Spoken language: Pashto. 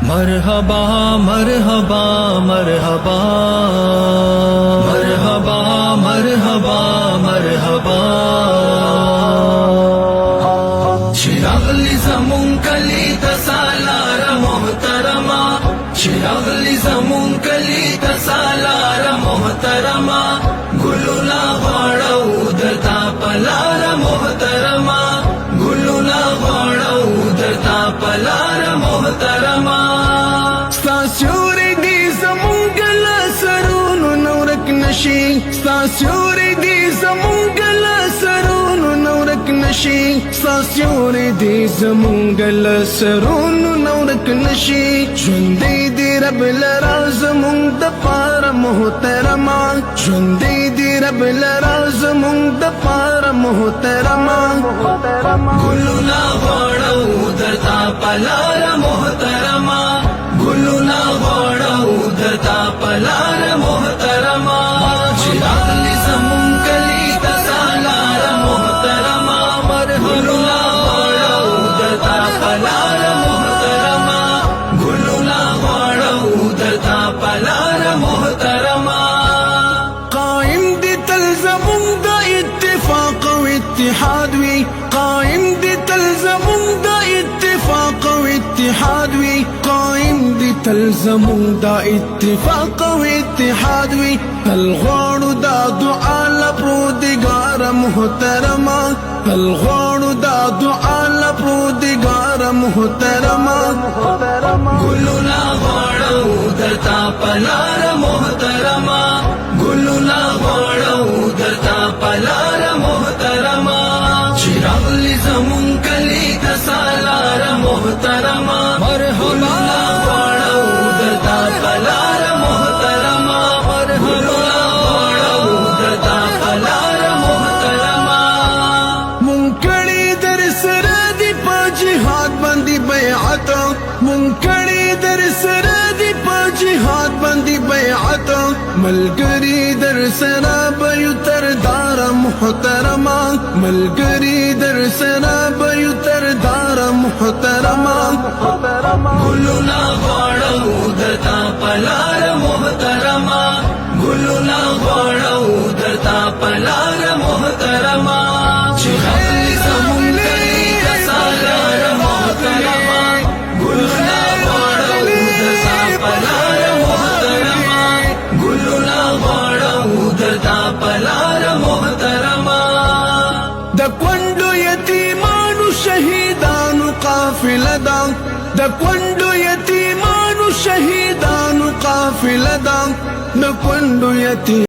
मरहबा मरहबा मरहबा मरहबा मरहबा मरहबा चिरागली जमून कली तसालार मोहतरमा चिरागली जमून कली तसालार मोहतरमा गुलुला वाड़ा उदरता पलार मोहतरमा गुलुला वाड़ा उदरता पलार मोहतरमा स्तास्योरे दी जमूंगल सरून नौरक नशी स्तास्योरे दी जमूंगल सरून नौरक नशी स्तास्योरे दी जमूंगल सरून नौरक नशी ژوندې دې رب لرا زمونږ د پاره محترما ژوندې دې رب لرا زمونږ د پاره محترما ګلونه غواړو درته پلار محترما ګلونه غواړو درته پلار محترما چراغلی زمونږ کلی ته سالار محترما ګلونه غواړو درته پلار محترما ګلونه غواړو درته پلار محترما قائم دي تل زمونږ د اتفاق او اتحاد وي قائم دي تل زمونږ د اتفاق او اتحاد وي قائم دي تل زمونږ د اتفاق او اتحاد وي تل غواړو دا دعا له پروردګار محترما تل غواړو دا دعا له پروردګار محترما ګلونه غواړو درته پلار محترما ګلونه غواړو درته پلار محترما چراغلی زمون کلی ته سالار محترما ګلونه غواړو درته پلار محترما ګلونه غواړو درته پلار محترما مونږ کړي در سره دی په جهاد باندې بیعت مونږ کړي در سره دی په جهاد باندې بیعت ملګری در سره به تر دار محترما ملګری در سره به تر دار محترما ګلونه غواړو درته پلار محترما ګلونه غواړو درته پلار محترما چې غلی زمون کلی ته سالار محترما ګلونه غواړو درته پلار محترما ګلونه غواړو درته پلار محترما د کونډو یتیمانو شهیدانو قافله ده د کونډو یتیمانو شهیدانو قافله ده د کونډو یتیم